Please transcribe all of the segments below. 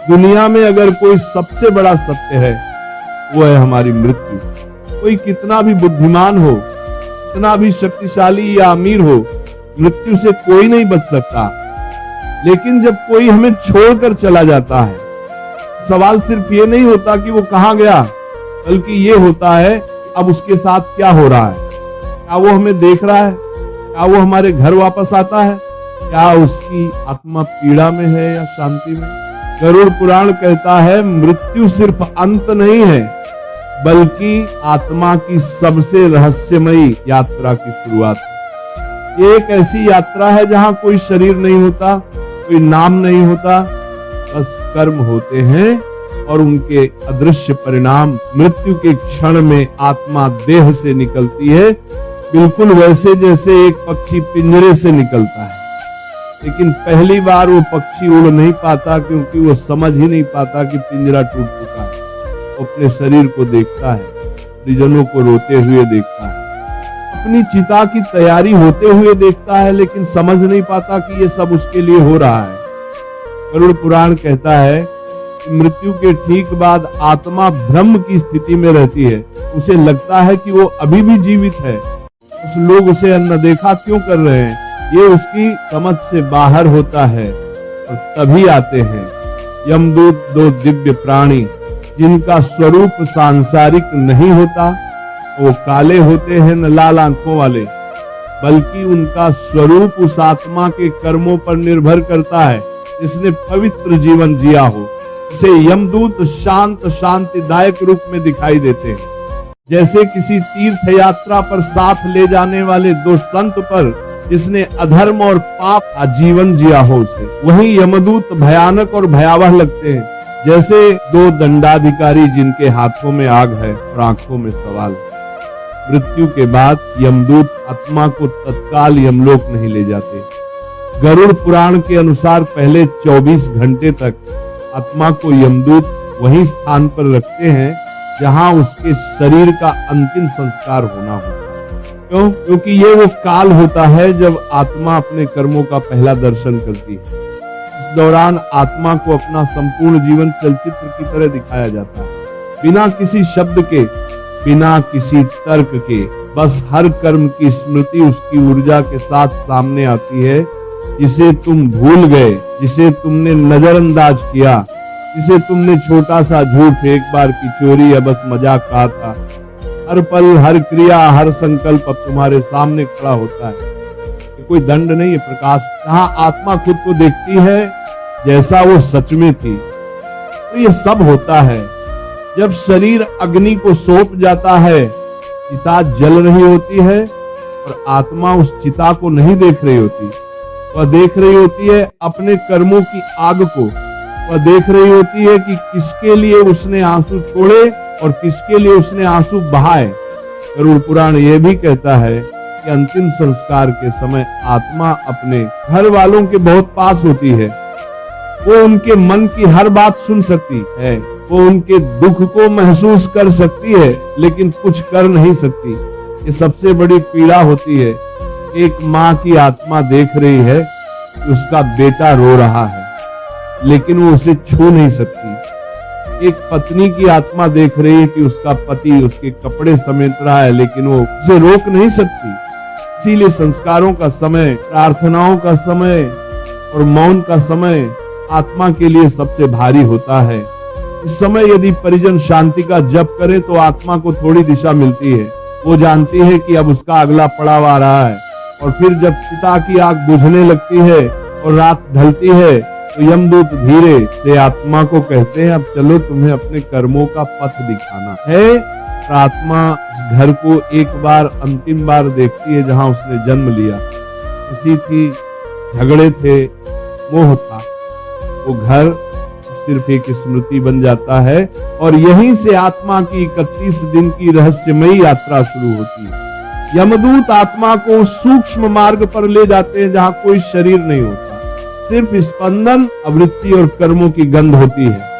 दुनिया में अगर कोई सबसे बड़ा सत्य है वो है हमारी मृत्यु। कोई कितना भी बुद्धिमान हो, कितना भी शक्तिशाली या अमीर हो, मृत्यु से कोई नहीं बच सकता। लेकिन जब कोई हमें छोड़कर चला जाता है, सवाल सिर्फ ये नहीं होता कि वो कहां गया, बल्कि ये होता है अब उसके साथ क्या हो रहा है। क्या वो हमें देख रहा है? क्या वो हमारे घर वापस आता है? क्या उसकी आत्मा पीड़ा में है या शांति में? गरुड़ पुराण कहता है मृत्यु सिर्फ अंत नहीं है, बल्कि आत्मा की सबसे रहस्यमयी यात्रा की शुरुआत है। ये एक ऐसी यात्रा है जहां कोई शरीर नहीं होता, कोई नाम नहीं होता, बस कर्म होते हैं और उनके अदृश्य परिणाम। मृत्यु के क्षण में आत्मा देह से निकलती है, बिल्कुल वैसे जैसे एक पक्षी पिंजरे से निकलता है। लेकिन पहली बार वो पक्षी उड़ नहीं पाता, क्योंकि वो समझ ही नहीं पाता कि पिंजरा टूट चुका है। वो अपने शरीर को देखता है, परिजनों को रोते हुए देखता है, अपनी चिता की तैयारी होते हुए देखता है, लेकिन समझ नहीं पाता कि ये सब उसके लिए हो रहा है। गरुड़ पुराण कहता है कि मृत्यु के ठीक बाद आत्मा ब्रह्म की स्थिति में रहती है। उसे लगता है कि वो अभी भी जीवित है। उस लोग उसे अनदेखा क्यों कर रहे हैं, ये उसकी समझ से बाहर होता है। और तभी आते हैं यमदूत, दो दिव्य प्राणी जिनका स्वरूप सांसारिक नहीं होता। वो काले होते हैं, न लाल आंखों वाले, बल्कि उनका स्वरूप उस आत्मा के कर्मों पर निर्भर करता है जिसने पवित्र जीवन जिया हो। उसे यमदूत शांत शांतिदायक रूप में दिखाई देते हैं, जैसे किसी तीर्थ यात्रा पर साथ ले जाने वाले दो संत पर जिसने अधर्म और पाप का जीवन जिया हो उसे। वहीं यमदूत भयानक और भयावह लगते हैं, जैसे दो दंडाधिकारी जिनके हाथों में आग है और आंखों में सवाल है। मृत्यु के बाद यमदूत आत्मा को तत्काल यमलोक नहीं ले जाते। गरुड़ पुराण के अनुसार पहले 24 घंटे तक आत्मा को यमदूत वही स्थान पर रखते हैं जहां उसके शरीर का अंतिम संस्कार होना होता है। क्यों? क्योंकि ये वो काल होता है जब आत्मा अपने कर्मों का पहला दर्शन करती है। इस दौरान आत्मा को अपना संपूर्ण जीवन चलचित्र की तरह दिखाया जाता है, बिना किसी शब्द के, बिना किसी तर्क के। बस हर कर्म की स्मृति उसकी ऊर्जा के साथ सामने आती है, जिसे तुम भूल गए, जिसे तुमने नजरअंदाज किया, जिसे तुमने छोटा सा झूठ, एक बार की चोरी या बस मजाक कहा था। हर पल, हर क्रिया, हर संकल्प अब तुम्हारे सामने खड़ा होता है। ये कोई दंड नहीं है, प्रकाश। जहां आत्मा खुद को देखती है जैसा वो सच में थी। तो ये सब होता है जब शरीर अग्नि को सौंप जाता है। चिता जल रही होती है और आत्मा उस चिता को नहीं देख रही होती। वह देख रही होती है अपने कर्मों की आग को। वह देख रही होती है कि किसके लिए उसने आंसू छोड़े और किसके लिए उसने आंसू बहाए। गरुड़ पुराण यह भी कहता है कि अंतिम संस्कार के समय आत्मा अपने घर वालों के बहुत पास होती है। वो उनके मन की हर बात सुन सकती है, वो उनके दुख को महसूस कर सकती है, लेकिन कुछ कर नहीं सकती। ये सबसे बड़ी पीड़ा होती है। एक माँ की आत्मा देख रही है कि उसका बेटा रो रहा है, लेकिन वो उसे छू नहीं सकती। एक पत्नी की आत्मा देख रही है कि उसका पति उसके कपड़े समेट रहा है, लेकिन वो उसे रोक नहीं सकती। इसीलिए संस्कारों का समय, प्रार्थनाओं का समय और मौन का समय आत्मा के लिए सबसे भारी होता है। इस समय यदि परिजन शांति का जप करे तो आत्मा को थोड़ी दिशा मिलती है। वो जानती है कि अब उसका अगला पड़ाव आ रहा है। और फिर जब चिता की आग बुझने लगती है और रात ढलती है तो यमदूत धीरे से आत्मा को कहते हैं, अब चलो, तुम्हें अपने कर्मों का पथ दिखाना है। आत्मा इस घर को एक बार, अंतिम बार देखती है जहां उसने जन्म लिया। खुशी थी, झगड़े थे, मोह था। वो घर सिर्फ एक स्मृति बन जाता है और यहीं से आत्मा की 31 दिन की रहस्यमयी यात्रा शुरू होती है। यमदूत आत्मा को उस सूक्ष्म मार्ग पर ले जाते हैं जहां कोई शरीर नहीं होता, सिर्फ स्पंदन, आवृत्ति और कर्मों की गंध होती है।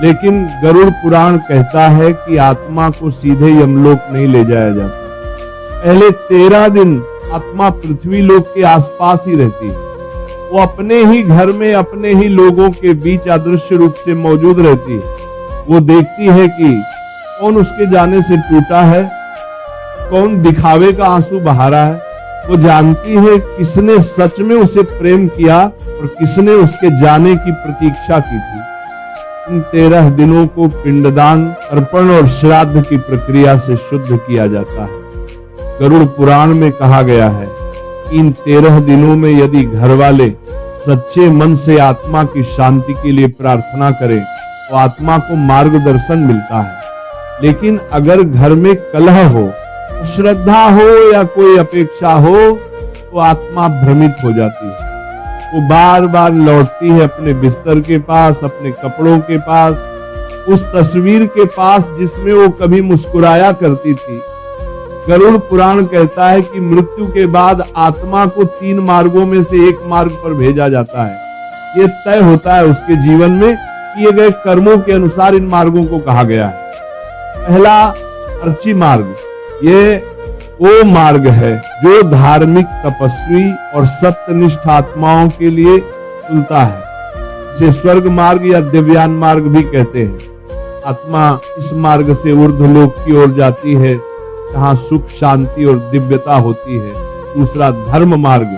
लेकिन गरुड़ पुराण कहता है कि आत्मा को सीधे यमलोक नहीं ले जाया जाता। पहले 13 दिन आत्मा पृथ्वी लोक के आसपास ही रहती है। वो अपने ही घर में अपने ही लोगों के बीच अदृश्य रूप से मौजूद रहती है। वो देखती है कि कौन उसके जाने से टूटा है, कौन दिखावे का आंसू बहा रहा है। वो जानती है किसने सच में उसे प्रेम किया और किसने उसके जाने की प्रतीक्षा की थी। इन 13 दिनों को पिंडदान, अर्पण और श्राद्ध की प्रक्रिया से शुद्ध किया जाता है। गरुड़ पुराण में कहा गया है, इन 13 दिनों में यदि घर वाले सच्चे मन से आत्मा की शांति के लिए प्रार्थना करें तो आत्मा को मार्गदर्शन मिलता है। लेकिन अगर घर में कलह हो, श्रद्धा हो या कोई अपेक्षा हो तो आत्मा भ्रमित हो जाती है। वो बार बार लौटती है अपने बिस्तर के पास, अपने कपड़ों के पास, उस तस्वीर के पास जिसमें वो कभी मुस्कुराया करती थी। गरुड़ पुराण कहता है कि मृत्यु के बाद आत्मा को 3 मार्गों में से एक मार्ग पर भेजा जाता है। ये तय होता है उसके जीवन में किए गए कर्मों के अनुसार इन मार्गों को कहा गया है। पहला अर्ची मार्ग, ये वो मार्ग है जो धार्मिक, तपस्वी और सत्यनिष्ठ आत्माओं के लिए खुलता है। इसे स्वर्ग मार्ग या दिव्यान मार्ग भी कहते हैं। आत्मा इस मार्ग से ऊर्ध्वलोक की ओर जाती है जहाँ सुख, शांति और दिव्यता होती है। दूसरा धर्म मार्ग,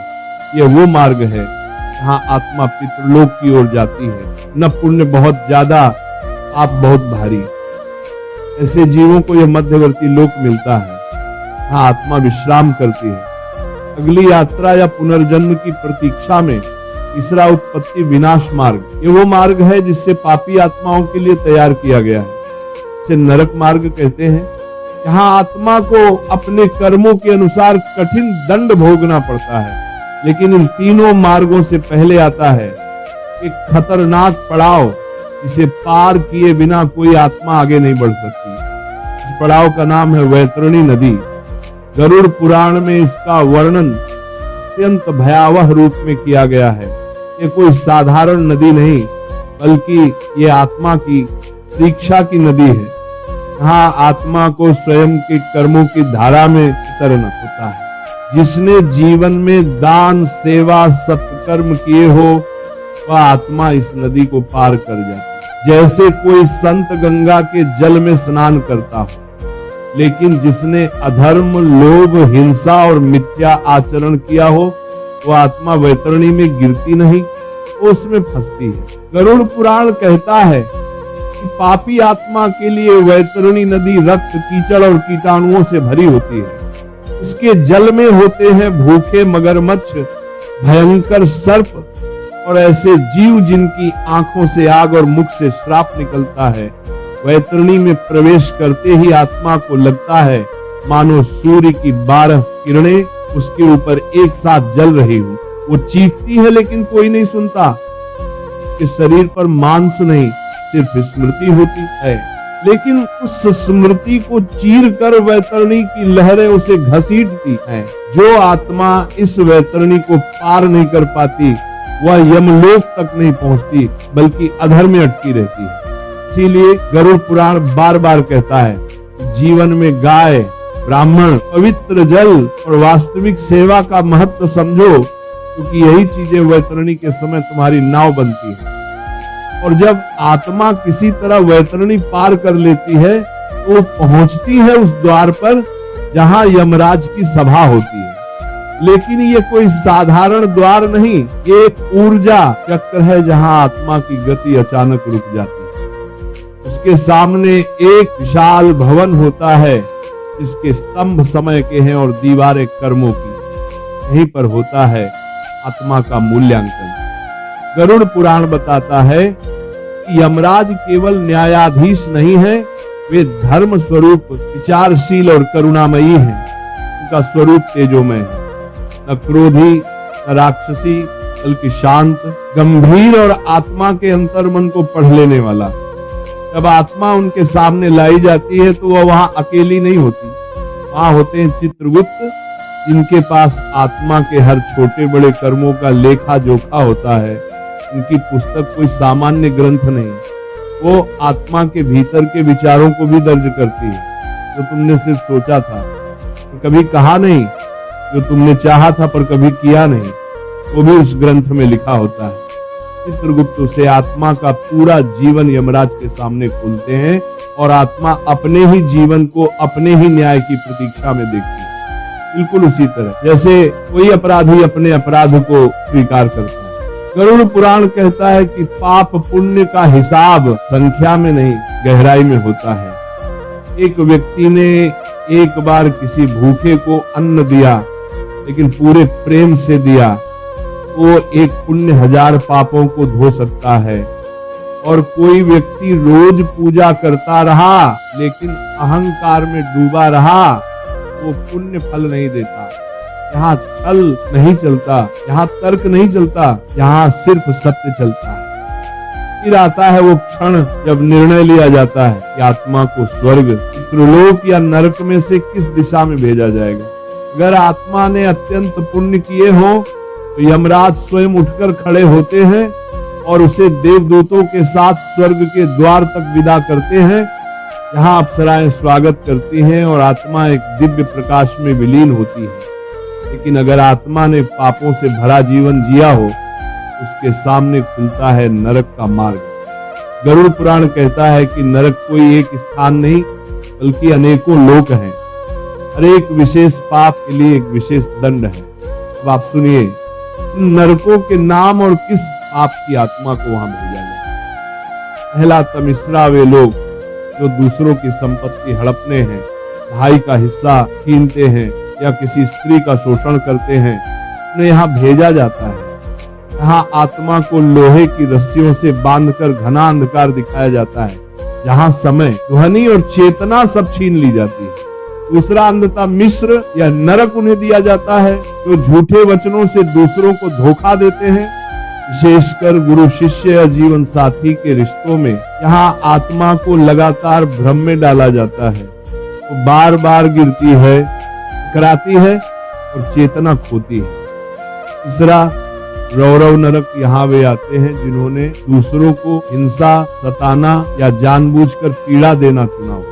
ये वो मार्ग है जहाँ आत्मा पितृलोक की ओर जाती है। न पुण्य बहुत ज्यादा, आप बहुत भारी, ऐसे जीवों को यह मध्यवर्ती लोक मिलता है, जहाँ आत्मा विश्राम करती है। अगली यात्रा या पुनर्जन्म की प्रतीक्षा में तीसरा उत्पत्ति विनाश मार्ग, ये वो मार्ग है जिससे पापी आत्माओं के लिए तैयार किया गया है। इसे नरक मार्ग कहते हैं, जहाँ आत्मा को अपने कर्मों के अनुसार कठिन दंड भोगना पड़ता है। लेकिन इन तीनों मार्गों से पहले आता है एक खतरनाक पड़ाव, इसे पार किए बिना कोई आत्मा आगे नहीं बढ़ सकती। इस पड़ाव का नाम है वैतरणी नदी। गरुड़ पुराण में इसका वर्णन अत्यंत भयावह रूप में किया गया है। ये कोई साधारण नदी नहीं, बल्कि ये आत्मा की परीक्षा की नदी है, जहाँ आत्मा को स्वयं के कर्मों की धारा में उतरना होता है। जिसने जीवन में दान, सेवा, सत्कर्म किए हो, वह आत्मा इस नदी को पार कर जाती है। जैसे कोई संत गंगा के जल में स्नान करता हो, लेकिन जिसने अधर्म, लोभ, हिंसा और मिथ्या आचरण किया हो, वह आत्मा वैतरणी में गिरती नहीं, वो उसमें फंसती है। गरुड़ पुराण कहता है कि पापी आत्मा के लिए वैतरणी नदी रक्त, कीचड़ और कीटाणुओं से भरी होती है। उसके जल में होते हैं भूखे मगरमच्छ, भयंकर सर्प और ऐसे जीव जिनकी आंखों से आग और मुख से श्राप निकलता है। वैतरणी में प्रवेश करते ही आत्मा को लगता है मानो सूर्य की 12 किरणें उसके ऊपर एक साथ जल रही हो। वो चीखती है लेकिन कोई नहीं सुनता। उसके शरीर पर मांस नहीं, सिर्फ स्मृति होती है। लेकिन उस स्मृति को चीर कर वैतरणी की लहरें उसे घसीटती हैं। जो आत्मा इस वैतरणी को पार नहीं कर पाती, वह यमलोक तक नहीं पहुंचती, बल्कि अधर में अटकी रहती है। इसीलिए गरुड़ पुराण बार बार कहता है, जीवन में गाय, ब्राह्मण, पवित्र जल और वास्तविक सेवा का महत्व समझो, क्योंकि यही चीजें वैतरणी के समय तुम्हारी नाव बनती है। और जब आत्मा किसी तरह वैतरणी पार कर लेती है, तो वो पहुंचती है उस द्वार पर जहां यमराज की सभा होती है। लेकिन ये कोई साधारण द्वार नहीं, ये एक ऊर्जा चक्र है जहां आत्मा की गति अचानक रुक जाती है। उसके सामने एक विशाल भवन होता है, जिसके स्तंभ समय के हैं और दीवारें कर्मों की। यहीं पर होता है आत्मा का मूल्यांकन। गरुड़ पुराण बताता है कि यमराज केवल न्यायाधीश नहीं है, वे धर्म स्वरूप, विचारशील और करुणामयी हैं। उनका स्वरूप तेजोमय है, न क्रोधी, न राक्षसी, बल्कि शांत, गंभीर और आत्मा के अंतर्मन को पढ़ लेने वाला। जब आत्मा उनके सामने लाई जाती है तो वह वहां अकेली नहीं होती। वहां होते हैं चित्रगुप्त, जिनके पास आत्मा के हर छोटे बड़े कर्मों का लेखा जोखा होता है। उनकी पुस्तक कोई सामान्य ग्रंथ नहीं, वो आत्मा के भीतर के विचारों को भी दर्ज करती है। जो तुमने सिर्फ सोचा था पर कभी कहा नहीं, जो तुमने चाहा था पर कभी किया नहीं, वो भी उस ग्रंथ में लिखा होता है। चित्रगुप्त उसे आत्मा का पूरा जीवन यमराज के सामने खोलते हैं और आत्मा अपने ही जीवन को अपने ही न्याय की प्रतीक्षा में देखती है। बिल्कुल उसी तरह जैसे कोई अपराधी अपने अपराध को स्वीकार करता है। गरुड़ पुराण कहता है कि पाप पुण्य का हिसाब संख्या में नहीं गहराई में होता है। एक व्यक्ति ने एक बार किसी भूखे को अन्न दिया, लेकिन पूरे प्रेम से दिया, वो एक पुण्य 1000 पापों को धो सकता है। और कोई व्यक्ति रोज पूजा करता रहा लेकिन अहंकार में डूबा रहा, वो पुण्य फल नहीं देता। यहाँ छल नहीं चलता, यहाँ तर्क नहीं चलता, यहाँ सिर्फ सत्य चलता है। फिर आता है वो क्षण जब निर्णय लिया जाता है कि आत्मा को स्वर्ग, पितृलोक या नरक में से किस दिशा में भेजा जाएगा। अगर आत्मा ने अत्यंत पुण्य किए हो तो यमराज स्वयं उठकर खड़े होते हैं और उसे देवदूतों के साथ स्वर्ग के द्वार तक विदा करते हैं, जहां अप्सराएं स्वागत करती हैं और आत्मा एक दिव्य प्रकाश में विलीन होती है। लेकिन अगर आत्मा ने पापों से भरा जीवन जिया हो, उसके सामने खुलता है नरक का मार्ग। गरुड़ पुराण कहता है कि नरक कोई एक स्थान नहीं बल्कि अनेकों लोक हैं। हर एक विशेष पाप के लिए एक विशेष दंड है। अब आप सुनिए नरकों के नाम और किस पाप की आत्मा को वहां भेजा जाए। पहला तमिश्रा, वे लोग जो दूसरों की संपत्ति हड़पने हैं, भाई का हिस्सा छीनते हैं या किसी स्त्री का शोषण करते हैं, उन्हें यहाँ भेजा जाता है। यहाँ आत्मा को लोहे की रस्सियों से बांधकर घना अंधकार दिखाया जाता है, जहाँ समय, ध्वनि और चेतना सब छीन ली जाती है। दूसरा अंधता मिस्र या नरक उन्हें दिया जाता है, जो झूठे वचनों से दूसरों को धोखा देते हैं। विशेषकर गुरु शिष्य या जीवन साथी के रिश्तों में यहाँ आत्मा को लगातार भ्रम में डाला जाता है। वो बार बार गिरती है, टकराती है और चेतना खोती है। तीसरा रौरव नरक, यहाँ वे आते हैं जिन्होंने दूसरों को हिंसा, सताना या जानबूझकर पीड़ा देना चुना हो।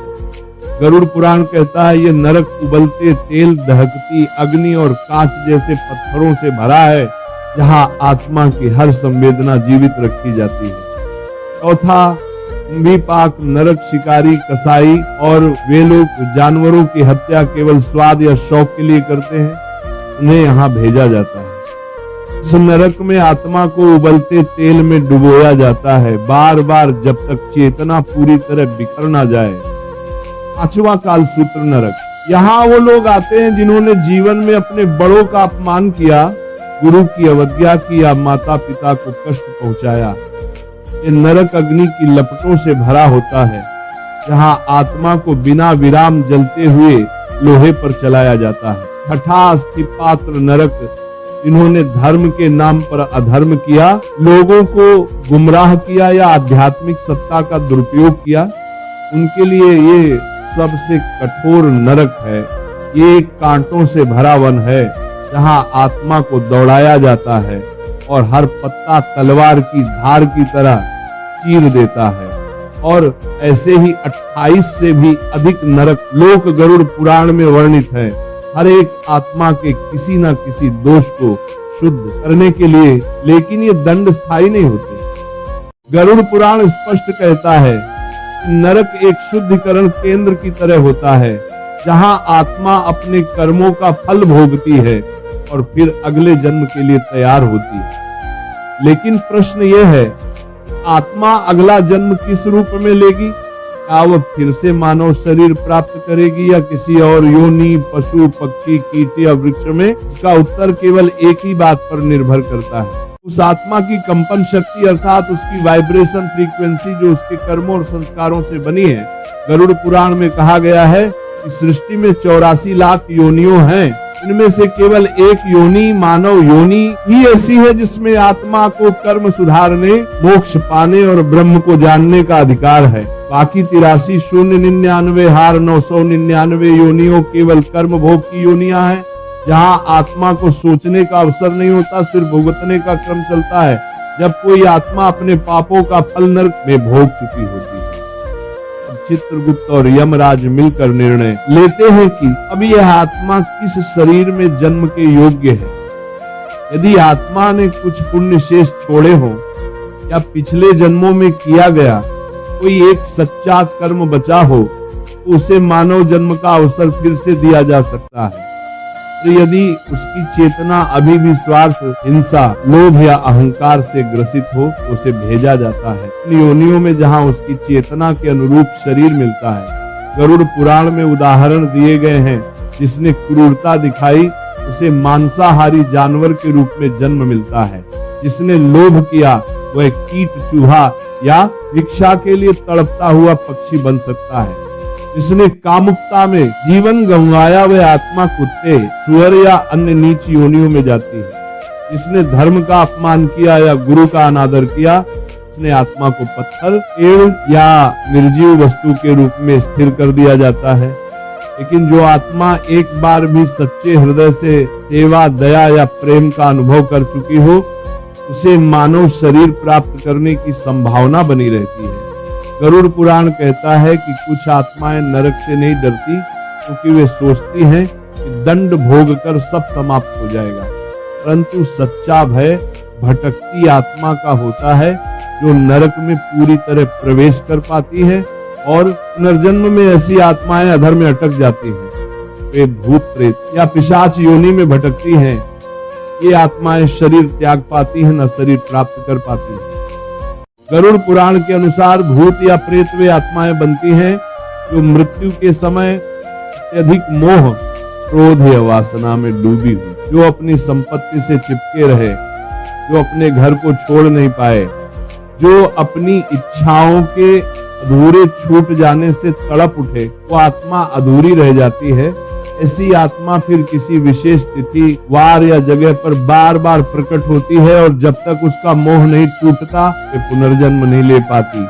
गरुड़ पुराण कहता है ये नरक उबलते तेल, दहकती अग्नि और कांच जैसे पत्थरों से भरा है, जहाँ आत्मा की हर संवेदना जीवित रखी जाती है। चौथा विपाक नरक, शिकारी, कसाई और वे लोग जानवरों की हत्या केवल स्वाद या शौक के लिए करते हैं, उन्हें यहाँ भेजा जाता है। इस नरक में आत्मा को उबलते तेल में डुबोया जाता है, बार बार जब तक चेतना पूरी तरह बिखर ना जाए। पांचवा कालसूत्र नरक, यहाँ वो लोग आते हैं जिन्होंने जीवन में अपने बड़ों का अपमान किया, गुरु की अवज्ञा की या माता पिता को कष्ट पहुंचाया। ये नरक अग्नि की लपटों से भरा होता है, जहाँ आत्मा को बिना विराम जलते हुए लोहे पर चलाया जाता है। छठा अस्थि पात्र नरक, जिन्होंने धर्म के नाम पर अधर्म किया, लोगों को गुमराह किया या आध्यात्मिक सत्ता का दुरुपयोग किया, उनके लिए ये सबसे कठोर नरक है। ये कांटों से भरा वन है, जहाँ आत्मा को दौड़ाया जाता है और हर पत्ता तलवार की धार की तरह चीर देता है। और ऐसे ही 28 से भी अधिक नरक लोक गरुड़ पुराण में वर्णित है, हर एक आत्मा के किसी न किसी दोष को शुद्ध करने के लिए। लेकिन ये दंड स्थायी नहीं होते। गरुड़ पुराण स्पष्ट कहता है नरक एक शुद्धिकरण केंद्र की तरह होता है, जहां आत्मा अपने कर्मों का फल भोगती है और फिर अगले जन्म के लिए तैयार होती है। लेकिन प्रश्न यह है, आत्मा अगला जन्म किस रूप में लेगी? क्या वह फिर से मानव शरीर प्राप्त करेगी या किसी और योनि, पशु, पक्षी, कीट या वृक्ष में? इसका उत्तर केवल एक ही बात पर निर्भर करता है, उस आत्मा की कंपन शक्ति अर्थात उसकी वाइब्रेशन फ्रीक्वेंसी जो उसके कर्मों और संस्कारों से बनी है। गरुड़ पुराण में कहा गया है कि सृष्टि में 84 लाख योनियों हैं, इनमें से केवल एक योनि, मानव योनि ही ऐसी है जिसमें आत्मा को कर्म सुधारने, मोक्ष पाने और ब्रह्म को जानने का अधिकार है। बाकी 83 शून्य 99 हार 999 योनियों केवल कर्म भोग की योनियां हैं, जहां आत्मा को सोचने का अवसर नहीं होता, सिर्फ भुगतने का क्रम चलता है, जब कोई आत्मा अपने पापों का फल नरक में भोग चुकी होती है। चित्रगुप्त और यमराज मिलकर निर्णय लेते हैं कि अब यह आत्मा किस शरीर में जन्म के योग्य है। यदि आत्मा ने कुछ पुण्य शेष छोड़े हों या पिछले जन्मों में किया गया कोई एक सच्चा कर्म बचा हो तो उसे मानव जन्म का अवसर फिर से दिया जा सकता है। तो यदि उसकी चेतना अभी भी स्वार्थ, हिंसा, लोभ या अहंकार से ग्रसित हो तो उसे भेजा जाता है उन योनियों में जहां उसकी चेतना के अनुरूप शरीर मिलता है। गरुड़ पुराण में उदाहरण दिए गए हैं, जिसने क्रूरता दिखाई उसे मांसाहारी जानवर के रूप में जन्म मिलता है। जिसने लोभ किया वह कीट, चूहा या भिक्षा के लिए तड़पता हुआ पक्षी बन सकता है। जिसने कामुकता में जीवन गंवाया वह आत्मा कुत्ते, सुअर या अन्य नीच योनियों में जाती है। जिसने धर्म का अपमान किया या गुरु का अनादर किया उसने आत्मा को पत्थर, पेड़ या निर्जीव वस्तु के रूप में स्थिर कर दिया जाता है। लेकिन जो आत्मा एक बार भी सच्चे हृदय से सेवा, दया या प्रेम का अनुभव कर चुकी हो उसे मानव शरीर प्राप्त करने की संभावना बनी रहती है। गरुड़ पुराण कहता है कि कुछ आत्माएं नरक से नहीं डरती क्योंकि वे सोचती हैं कि दंड भोग कर सब समाप्त हो जाएगा, परंतु सच्चा भय भटकती आत्मा का होता है जो नरक में पूरी तरह प्रवेश कर पाती है और पुनर्जन्म में ऐसी आत्माएं अधर में अटक जाती हैं। वे भूत, प्रेत या पिशाच योनि में भटकती हैं। ये आत्माएं शरीर त्याग पाती हैं, न शरीर प्राप्त कर पाती हैं। गरुड़ पुराण के अनुसार भूत या प्रेत वे आत्माएं बनती हैं जो मृत्यु के समय अत्यधिक मोह, क्रोध या वासना में डूबी हुई, जो अपनी संपत्ति से चिपके रहे, जो अपने घर को छोड़ नहीं पाए, जो अपनी इच्छाओं के अधूरे छूट जाने से तड़प उठे, वो आत्मा अधूरी रह जाती है। ऐसी आत्मा फिर किसी विशेष तिथि, वार या जगह पर बार बार प्रकट होती है और जब तक उसका मोह नहीं टूटता वे पुनर्जन्म नहीं ले पाती।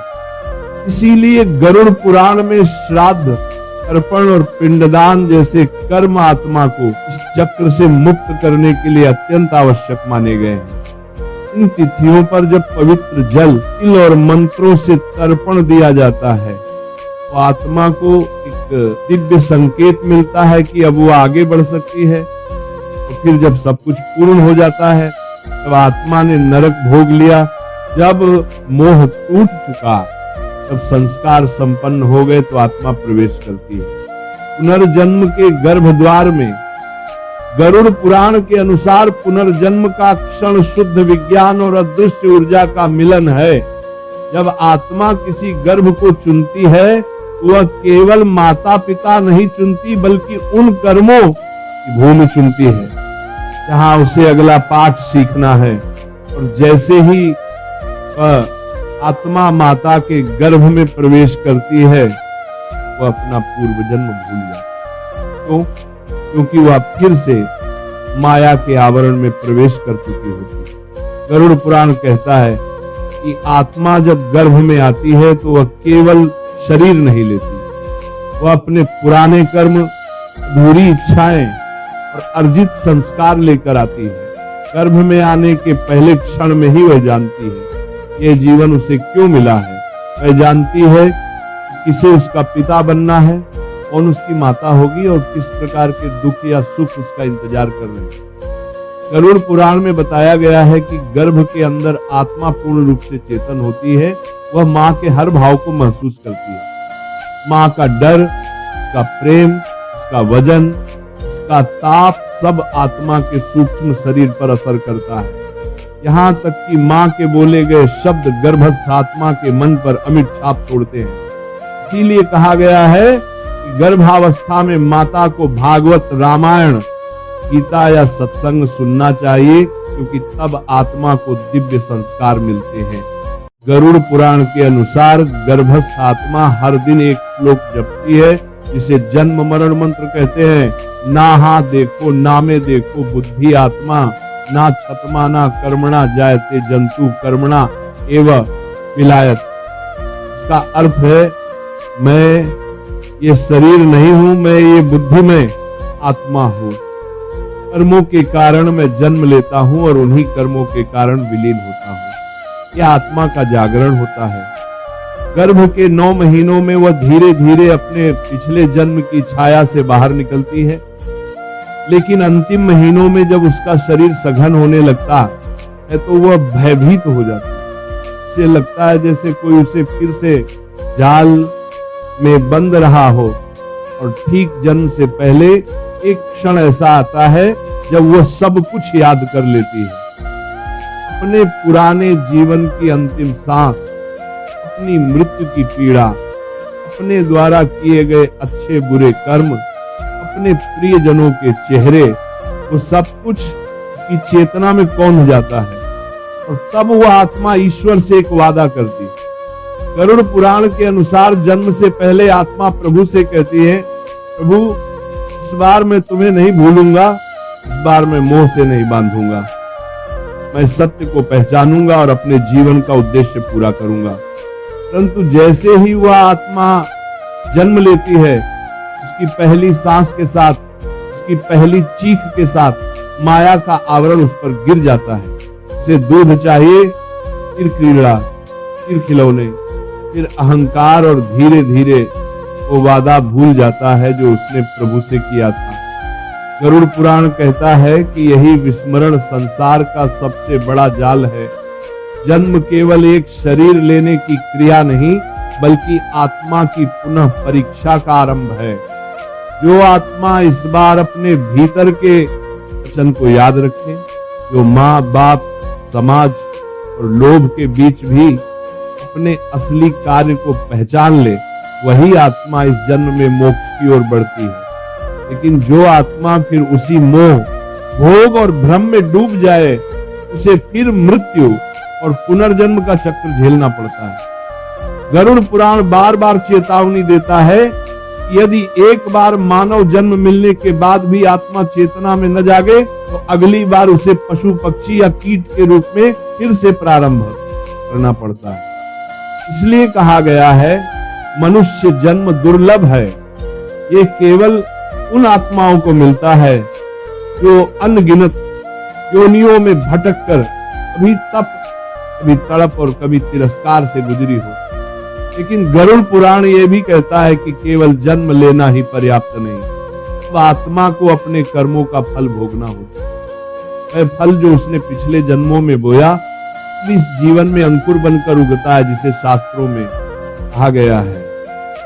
इसीलिए गरुड़ पुराण में श्राद्ध, तर्पण और पिंडदान जैसे कर्म आत्मा को इस चक्र से मुक्त करने के लिए अत्यंत आवश्यक माने गए हैं। इन तिथियों पर जब पवित्र जल, तिल और मंत्रों से तर्पण दिया जाता है तो आत्मा को एक दिव्य संकेत मिलता है कि अब वो आगे बढ़ सकती है। तो फिर जब सब कुछ पूर्ण हो जाता है तब आत्मा ने नरक भोग लिया। जब मोह टूट चुका, जब संस्कार संपन्न हो गए तो आत्मा प्रवेश करती है पुनर्जन्म के गर्भद्वार में। गरुड़ पुराण के अनुसार पुनर्जन्म का क्षण शुद्ध विज्ञान और अदृश्य ऊर्जा का मिलन है। जब आत्मा किसी गर्भ को चुनती है तो वह केवल माता पिता नहीं चुनती बल्कि उन कर्मों की भूमि चुनती है जहां उसे अगला पाठ सीखना है। और जैसे ही आत्मा माता के गर्भ में प्रवेश करती है वह अपना पूर्व जन्म भूल जाती है, क्योंकि वह फिर से माया के आवरण में प्रवेश कर चुकी होती है। गरुड़ पुराण कहता है कि आत्मा जब गर्भ में आती है तो वह केवल शरीर नहीं लेती, वह अपने पुराने कर्म, अधूरी इच्छाएं और अर्जित संस्कार लेकर आती है। गर्भ में आने के पहले क्षण में ही वह जानती है यह जीवन उसे क्यों मिला है। वह जानती है कि किसे उसका पिता बनना है, कौन उसकी माता होगी और किस प्रकार के दुख या सुख उसका इंतजार कर रहे हैं। गरुड़ पुराण में बताया गया है कि गर्भ के अंदर आत्मा पूर्ण रूप से चेतन होती है। वह माँ के हर भाव को महसूस करती है। माँ का डर, उसका प्रेम, उसका वजन, उसका ताप सब आत्मा के सूक्ष्म शरीर पर असर करता है। यहाँ तक कि माँ के बोले गए शब्द गर्भस्थ आत्मा के मन पर अमिट छाप छोड़ते हैं। इसीलिए कहा गया है कि गर्भावस्था में माता को भागवत, रामायण, गीता या सत्संग सुनना चाहिए, क्योंकि तब आत्मा को दिव्य संस्कार मिलते हैं। गरुड़ पुराण के अनुसार गर्भस्थ आत्मा हर दिन एक श्लोक जपती है, जिसे जन्म मरण मंत्र कहते हैं। ना हाथ देखो, ना में देखो बुद्धि आत्मा, ना छतमा ना कर्मणा जायते जंतु कर्मणा एव विलायत। इसका अर्थ है मैं ये शरीर नहीं हूं, मैं ये बुद्धि में आत्मा हूं। कर्मों के कारण मैं जन्म लेता हूं और उन्हीं कर्मों के कारण विलीन होता हूं। यह आत्मा का जागरण होता है। गर्भ के 9 महीनों में वह धीरे धीरे अपने पिछले जन्म की छाया से बाहर निकलती है। लेकिन अंतिम महीनों में जब उसका शरीर सघन होने लगता है तो वह भयभीत हो जाता है। उसे लगता है जैसे कोई उसे फिर से जाल में बंद रहा हो, और ठीक जन्म से पहले एक क्षण ऐसा आता है जब वह सब कुछ याद कर लेती है। अपने पुराने जीवन की अंतिम सांस, अपनी मृत्यु की पीड़ा, अपने द्वारा किए गए अच्छे बुरे कर्म, अपने प्रियजनों के चेहरे, वो सब कुछ की चेतना में कौन हो जाता है। और तब वह आत्मा ईश्वर से एक वादा करती है। गरुड़ पुराण के अनुसार जन्म से पहले आत्मा प्रभु से कहती है, प्रभु इस बार मैं तुम्हें नहीं भूलूंगा, इस बार मैं मोह से नहीं बांधूंगा, मैं सत्य को पहचानूंगा और अपने जीवन का उद्देश्य पूरा करूंगा। परंतु जैसे ही वह आत्मा जन्म लेती है, उसकी पहली सांस के साथ, उसकी पहली चीख के साथ माया का आवरण उस पर गिर जाता है। उसे दूध चाहिए, फिर क्रीड़ा, फिर खिलौने, फिर अहंकार, और धीरे धीरे वो वादा भूल जाता है जो उसने प्रभु से किया था। गरुड़ पुराण कहता है कि यही विस्मरण संसार का सबसे बड़ा जाल है। जन्म केवल एक शरीर लेने की क्रिया नहीं, बल्कि आत्मा की पुनः परीक्षा का आरंभ है। जो आत्मा इस बार अपने भीतर के वचन को याद रखे, जो माँ बाप, समाज और लोभ के बीच भी अपने असली कार्य को पहचान ले, वही आत्मा इस जन्म में मोक्ष की ओर बढ़ती है। लेकिन जो आत्मा फिर उसी मोह, भोग और भ्रम में डूब जाए, उसे फिर मृत्यु और पुनर्जन्म का चक्र झेलना पड़ता है। गरुड़ पुराण बार बार चेतावनी देता है कि यदि एक बार मानव जन्म मिलने के बाद भी आत्मा चेतना में न जागे, तो अगली बार उसे पशु पक्षी या कीट के रूप में फिर से प्रारंभ करना पड़ता है। इसलिए कहा गया है, मनुष्य जन्म दुर्लभ है। ये केवल उन आत्माओं को मिलता है जो अनगिनत योनियों में भटक कर कभी तप, कभी तड़प और कभी तिरस्कार से गुजरी हो। लेकिन गरुड़ पुराण ये भी कहता है कि केवल जन्म लेना ही पर्याप्त नहीं, वह आत्मा को अपने कर्मों का फल भोगना होता है। वह फल जो उसने पिछले जन्मों में बोया, इस जीवन में अंकुर बनकर उगता है, जिसे शास्त्रों में कहा गया है,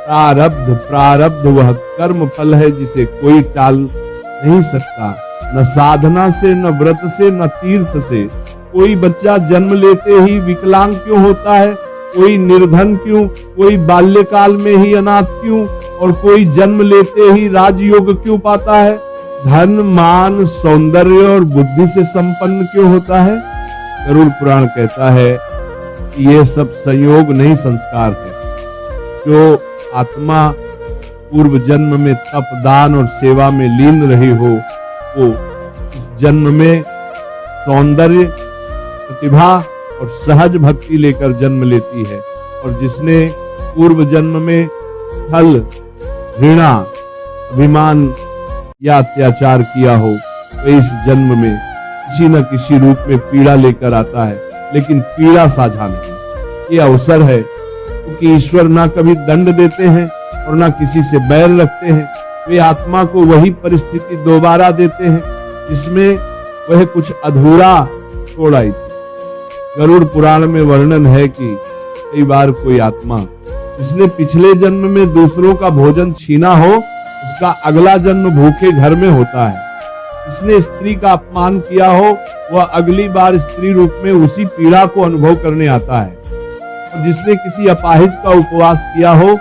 प्रारब्ध वह कर्म फल है जिसे कोई टाल नहीं सकता। न साधना से, न व्रत से, न तीर्थ से। कोई बच्चा जन्म लेते ही विकलांग क्यों होता है, कोई निर्धन क्यों, कोई बाल्यकाल में ही अनाथ क्यों, और कोई जन्म लेते ही राजयोग क्यों पाता है, धन, मान, सौंदर्य और बुद्धि से संपन्न क्यों होता है। गरुड़ पुराण कहता है कि ये सब संयोग नहीं, संस्कार है। जो आत्मा पूर्व जन्म में तप, दान और सेवा में लीन रही हो, वो इस जन्म में सौंदर्य, प्रतिभा और सहज भक्ति लेकर जन्म लेती है। और जिसने पूर्व जन्म में छल, घृणा, अभिमान या अत्याचार किया हो, वह इस जन्म में किसी न किसी रूप में पीड़ा लेकर आता है। लेकिन पीड़ा साझा नहीं, ये अवसर है, क्योंकि ईश्वर ना कभी दंड देते हैं और ना किसी से बैर रखते हैं। वे आत्मा को वही परिस्थिति दोबारा देते हैं जिसमें वह कुछ अधूरा छोड़ आई थी। गरुड़ पुराण में वर्णन है कि कई बार कोई आत्मा जिसने पिछले जन्म में दूसरों का भोजन छीना हो, उसका अगला जन्म भूखे घर में होता है। जिसने स्त्री का अपमान किया हो, वह अगली बार स्त्री रूप में उसी पीड़ा को अनुभव करने आता है। और जिसने किसी अपाहिज का उपवास किया हो,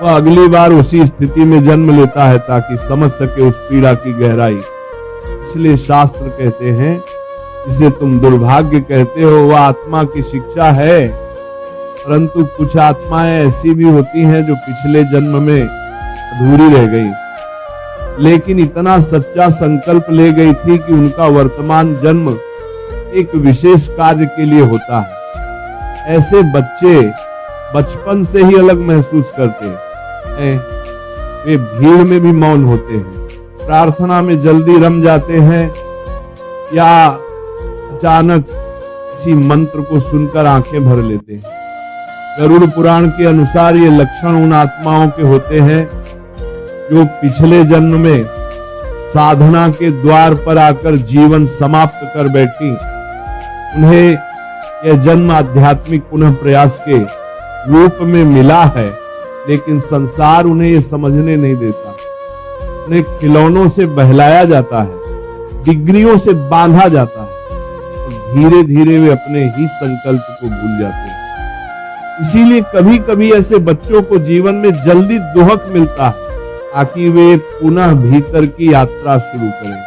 वह अगली बार उसी स्थिति में जन्म लेता है ताकि समझ सके उस पीड़ा की गहराई। इसलिए शास्त्र कहते हैं, जिसे तुम दुर्भाग्य कहते हो वह आत्मा की शिक्षा है। परंतु कुछ आत्माएं ऐसी भी होती हैं जो पिछले जन्म में अधूरी रह गई, लेकिन इतना सच्चा संकल्प ले गई थी कि उनका वर्तमान जन्म एक विशेष कार्य के लिए होता है। ऐसे बच्चे बचपन से ही अलग महसूस करते हैं। वे भीड़ में भी मौन होते हैं, प्रार्थना में जल्दी रम जाते हैं, या अचानक किसी मंत्र को सुनकर आंखें भर लेते हैं। गरुड़ पुराण के अनुसार ये लक्षण उन आत्माओं के होते हैं जो पिछले जन्म में साधना के द्वार पर आकर जीवन समाप्त कर बैठी, उन्हें यह जन्म आध्यात्मिक पुनः प्रयास के रूप में मिला है, लेकिन संसार उन्हें यह समझने नहीं देता। उन्हें खिलौनों से बहलाया जाता है, डिग्रियों से बांधा जाता है और धीरे धीरे वे अपने ही संकल्प को भूल जाते हैं। इसीलिए कभी कभी ऐसे बच्चों को जीवन में जल्दी दुहक मिलता है ताकि वे पुनः भीतर की यात्रा शुरू करें।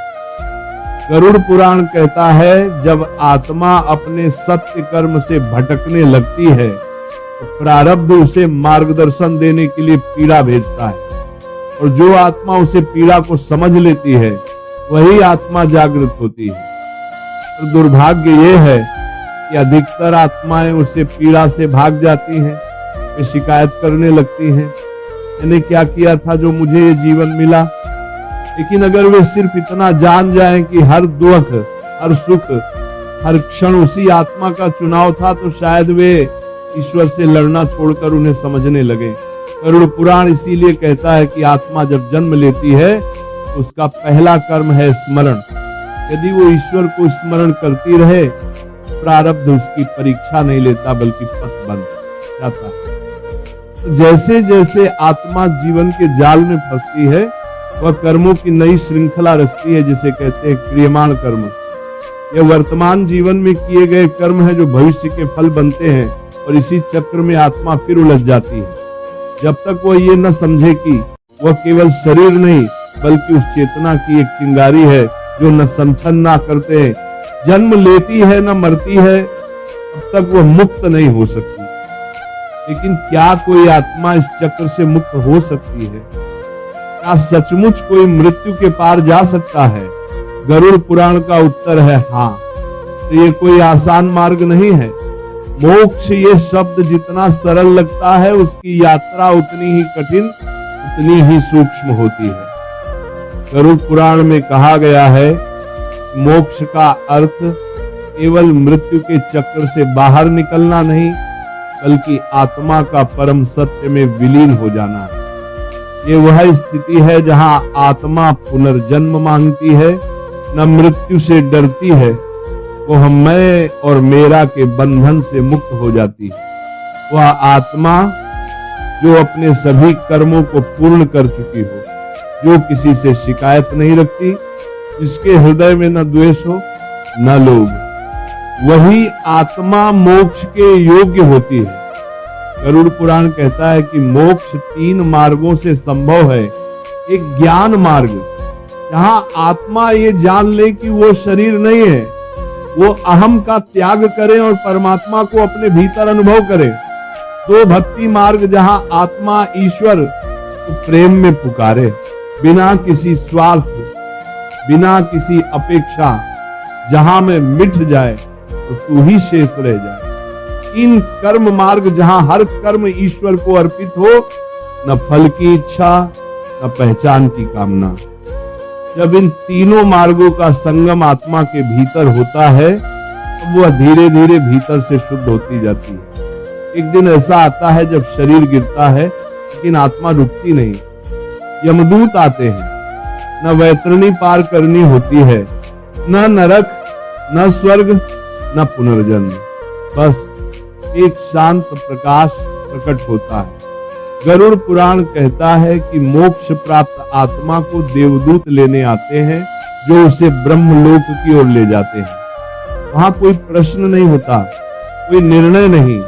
गरुड़ पुराण कहता है, जब आत्मा अपने सत्य कर्म से भटकने लगती है तो प्रारब्ध उसे मार्गदर्शन देने के लिए पीड़ा भेजता है, और जो आत्मा उसे पीड़ा को समझ लेती है वही आत्मा जागृत होती है। और दुर्भाग्य यह है कि अधिकतर आत्माएं उसे पीड़ा से भाग जाती हैं, वे शिकायत करने लगती हैं, मैंने क्या किया था जो मुझे ये जीवन मिला। लेकिन अगर वे सिर्फ इतना जान जाएं कि हर दुख, हर सुख, हर क्षण उसी आत्मा का चुनाव था, तो शायद वे ईश्वर से लड़ना छोड़कर उन्हें समझने लगे। गरुड़ पुराण इसीलिए कहता है कि आत्मा जब जन्म लेती है तो उसका पहला कर्म है स्मरण। यदि वो ईश्वर को स्मरण करती रहे, प्रारब्ध उसकी परीक्षा नहीं लेता बल्कि पथ बन जाता है। तो जैसे जैसे आत्मा जीवन के जाल में फंसती है, वह कर्मों की नई श्रृंखला रचती है, जिसे कहते हैं क्रियमाण कर्म। यह वर्तमान जीवन में किए गए कर्म है जो भविष्य के फल बनते हैं, और इसी चक्र में आत्मा फिर उलझ जाती है, जब तक वह ये न समझे कि वह केवल शरीर नहीं बल्कि उस चेतना की एक चिंगारी है जो न समझन ना करते, जन्म लेती है न मरती है, तब तक वह मुक्त नहीं हो सकती। लेकिन क्या कोई आत्मा इस चक्र से मुक्त हो सकती है? क्या सचमुच कोई मृत्यु के पार जा सकता है? गरुड़ पुराण का उत्तर है हाँ। तो ये कोई आसान मार्ग नहीं है। मोक्ष ये शब्द जितना सरल लगता है, उसकी यात्रा उतनी ही कठिन, उतनी ही सूक्ष्म होती है। गरुड़ पुराण में कहा गया है, मोक्ष का अर्थ केवल मृत्यु के चक्र से बाहर निकलना नहीं, बल्कि आत्मा का परम सत्य में विलीन हो जाना है। ये वह स्थिति है जहां आत्मा पुनर्जन्म मांगती है, न मृत्यु से डरती है, वह मैं और मेरा के बंधन से मुक्त हो जाती है। वह आत्मा जो अपने सभी कर्मों को पूर्ण कर चुकी हो, जो किसी से शिकायत नहीं रखती, जिसके हृदय में न द्वेष हो न लोभ, वही आत्मा मोक्ष के योग्य होती है। गरुड़ पुराण कहता है कि मोक्ष 3 मार्गों से संभव है। एक ज्ञान मार्ग, जहां आत्मा ये जान ले कि वो शरीर नहीं है, वो अहम का त्याग करे और परमात्मा को अपने भीतर अनुभव करे। 2 भक्ति मार्ग, जहां आत्मा ईश्वर को प्रेम में पुकारे, बिना किसी स्वार्थ, बिना किसी अपेक्षा, जहां में मिट जाए तो तू ही शेष रह जाए। 3 कर्म मार्ग, जहां हर कर्म ईश्वर को अर्पित हो, न फल की इच्छा न पहचान की कामना। जब इन तीनों मार्गों का संगम आत्मा के भीतर होता है, तब वह धीरे धीरे भीतर से शुद्ध होती जाती है। एक दिन ऐसा आता है जब शरीर गिरता है, लेकिन आत्मा रुकती नहीं। यमदूत आते हैं, न वैतरणी पार करनी होती है, न नरक, न स्वर्ग, न पुनर्जन्म, बस एक शांत प्रकाश प्रकट होता है। गरुड़ पुराण कहता है कि मोक्ष प्राप्त आत्मा को देवदूत लेने आते हैं, जो उसे ब्रह्मलोक की ओर ले जाते हैं। वहां कोई प्रश्न नहीं होता, कोई निर्णय नहीं,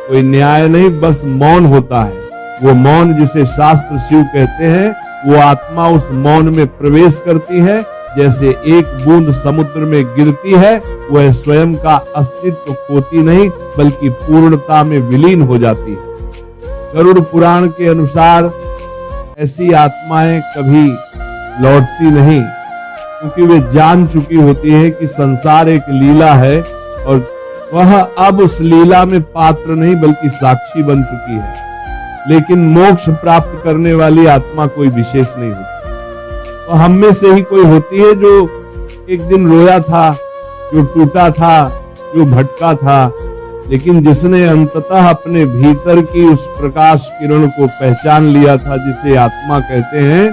कोई न्याय नहीं, बस मौन होता है। वो मौन जिसे शास्त्र शिव कहते हैं, वो आत्मा उस मौन में प्रवेश करती है। जैसे एक बूंद समुद्र में गिरती है, वह स्वयं का अस्तित्व खोती नहीं, बल्कि पूर्णता में विलीन हो जाती है। गरुड़ पुराण के अनुसार ऐसी आत्माएं कभी लौटती नहीं, क्योंकि वे जान चुकी होती है कि संसार एक लीला है, और वह अब उस लीला में पात्र नहीं बल्कि साक्षी बन चुकी है। लेकिन मोक्ष प्राप्त करने वाली आत्मा कोई विशेष नहीं होती। तो हम में से ही कोई होती है जो एक दिन रोया था, जो टूटा था, जो भटका था, लेकिन जिसने अंततः अपने भीतर की उस प्रकाश किरण को पहचान लिया था, जिसे आत्मा कहते हैं।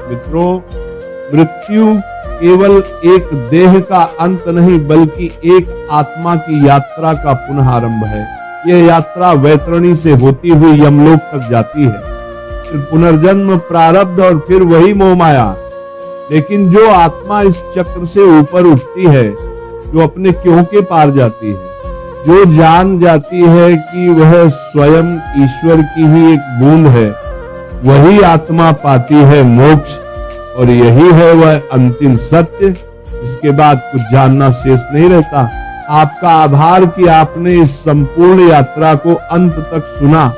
मित्रों, मृत्यु केवल एक देह का अंत नहीं बल्कि एक आत्मा की यात्रा का पुनः आरंभ है। यह यात्रा वैतरणी से होती हुई यमलोक तक जाती है, फिर पुनर्जन्म, प्रारब्ध और फिर वही मोह माया। लेकिन जो आत्मा इस चक्र से ऊपर उठती है, जो अपने क्यों के पार जाती है, जो जान जाती है कि वह स्वयं ईश्वर की ही एक बूंद है, वही आत्मा पाती है मोक्ष। और यही है वह अंतिम सत्य। इसके बाद कुछ जानना शेष नहीं रहता। आपका आभार कि आपने इस संपूर्ण यात्रा को अंत तक सुना।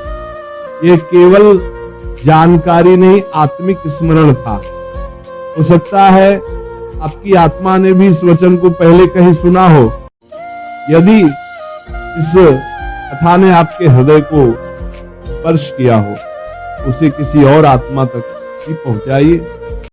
ये केवल जानकारी नहीं, आत्मिक स्मरण था। हो सकता है आपकी आत्मा ने भी इस वचन को पहले कहीं सुना हो। यदि इस कथा ने आपके हृदय को स्पर्श किया हो, उसे किसी और आत्मा तक भी पहुंचाइए।